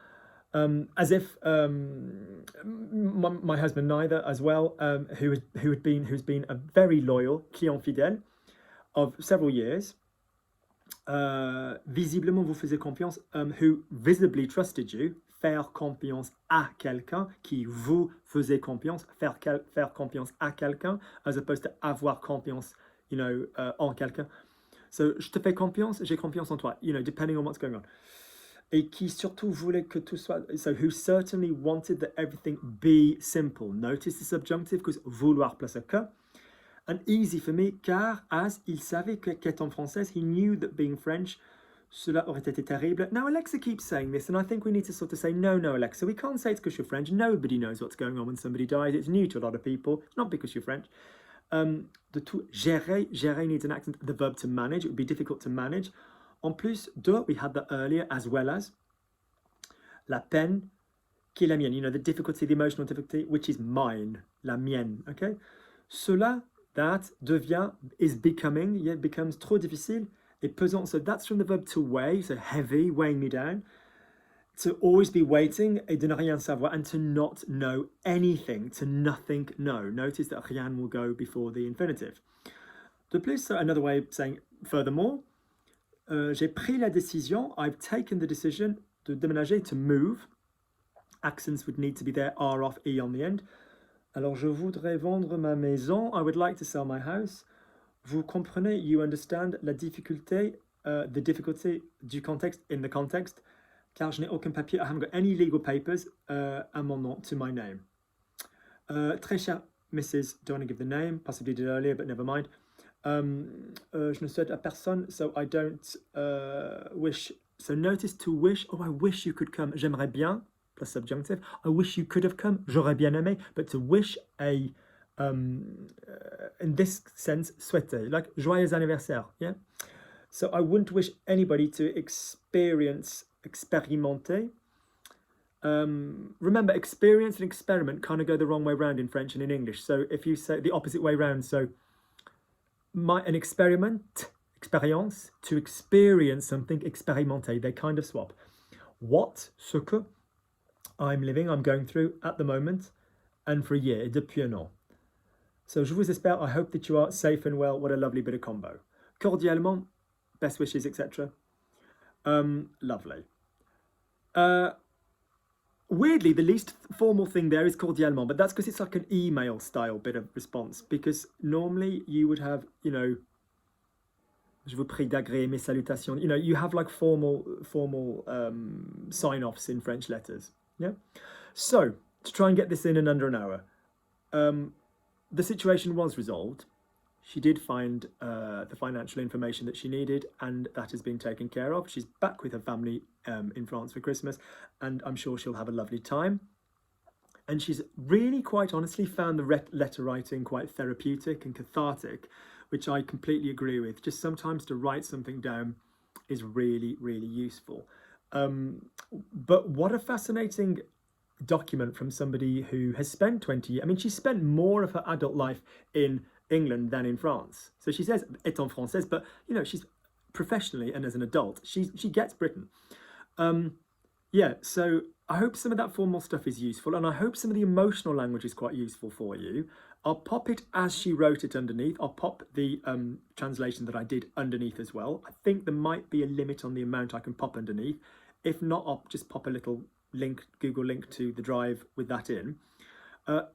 as if my husband neither as well, who's been a very loyal client fidèle of several years, visiblement vous faisiez confiance, who visibly trusted you, faire confiance à quelqu'un, qui vous faisait confiance, faire confiance à quelqu'un, as opposed to avoir confiance, en quelqu'un. So, je te fais confiance, j'ai confiance en toi, depending on what's going on. Et qui surtout voulait que tout soit, so who certainly wanted that everything be simple. Notice the subjunctive, because vouloir plus un que. And easy for me, car as il savait qu'étant française, he knew that being French, cela aurait été terrible. Now, Alexa keeps saying this, and I think we need to sort of say, no, Alexa, we can't say it's because you're French. Nobody knows what's going on when somebody dies. It's new to a lot of people. It's not because you're French. De tout, gérer needs an accent. The verb to manage, it would be difficult to manage. En plus de, we had that earlier, as well as. La peine, qui est la mienne. The difficulty, the emotional difficulty, which is mine, la mienne, okay? Cela, that, devient, is becoming, becomes trop difficile, et pesant. So that's from the verb to weigh, so heavy, weighing me down. To always be waiting, et de ne rien savoir, and to not know anything, to nothing know. Notice that rien will go before the infinitive. De plus, so another way of saying furthermore, j'ai pris la décision, I've taken the decision de déménager, to move. Accents would need to be there, R off, E on the end. Alors, je voudrais vendre ma maison, I would like to sell my house. Vous comprenez, you understand, la difficulté the difficulty du contexte in the context, car je n'ai aucun papier, I haven't got any legal papers à mon nom, to my name. Très cher Mrs. Don't want to give the name, possibly did earlier, but never mind. Je ne souhaite à personne, so I don't wish. So notice to wish. Oh, I wish you could come. J'aimerais bien, plus subjunctive. I wish you could have come. J'aurais bien aimé. But to wish in this sense, souhaiter, like joyeux anniversaire. Yeah. So I wouldn't wish anybody to expérimenter. Remember, experience and experiment kind of go the wrong way round in French and in English. So if you say the opposite way round, so an experiment, expérience, to experience something, expérimenter, they kind of swap. What, ce que, I'm going through at the moment, and for a year, depuis un an. So je vous espère, I hope that you are safe and well. What a lovely bit of combo. Cordialement, best wishes, etc. Lovely. Weirdly, the least formal thing there is cordialement, but that's because it's like an email style bit of response, because normally you would have, you know, je vous prie d'agréer mes salutations. You know, you have like formal sign-offs in French letters. Yeah. So to try and get this in under an hour, the situation was resolved. She did find the financial information that she needed, and that has been taken care of. She's back with her family in France for Christmas, and I'm sure she'll have a lovely time. And she's really, quite honestly, found the letter writing quite therapeutic and cathartic, which I completely agree with. Just sometimes to write something down is really, really useful. But what a fascinating document from somebody who has spent 20 years. I mean, she spent more of her adult life in England than in France. So she says étant française, but you know, she's professionally and as an adult, she gets Britain. Yeah, so I hope some of that formal stuff is useful, and I hope some of the emotional language is quite useful for you. I'll pop it as she wrote it underneath. I'll pop the translation that I did underneath as well. I think there might be a limit on the amount I can pop underneath. If not, I'll just pop a little link, Google link to the drive with that in.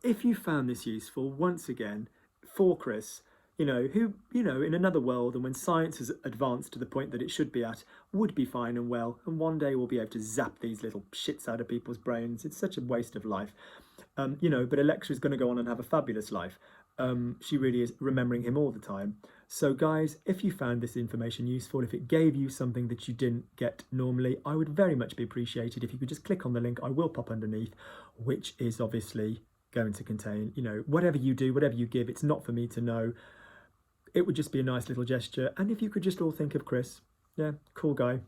If you found this useful, once again, for Chris, you know, who, you know, in another world, and when science has advanced to the point that it should be at, would be fine and well, and one day we'll be able to zap these little shits out of people's brains. It's such a waste of life. You know, but Alexa is going to go on and have a fabulous life. She really is, remembering him all the time. So guys, if you found this information useful, if it gave you something that you didn't get normally, I would very much be appreciated if you could just click on the link I will pop underneath, which is obviously going to contain, you know, whatever you do, whatever you give. It's not for me to know. It would just be a nice little gesture. And if you could just all think of Chris, yeah, cool guy,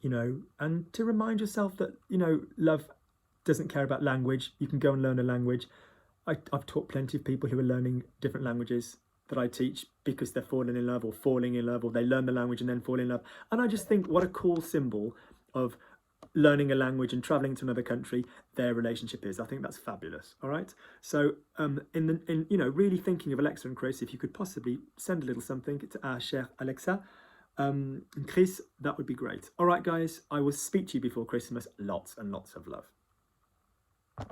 you know, and to remind yourself that, you know, love doesn't care about language. You can go and learn a language. I've taught plenty of people who are learning different languages that I teach because they're falling in love, or they learn the language and then fall in love. And I just think what a cool symbol of learning a language and traveling to another country their relationship is. I think that's fabulous. All right, so in you know, really thinking of Alexa and Chris, if you could possibly send a little something to our chère Alexa and Chris, that would be great. All right guys, I will speak to you before Christmas. Lots and lots of love.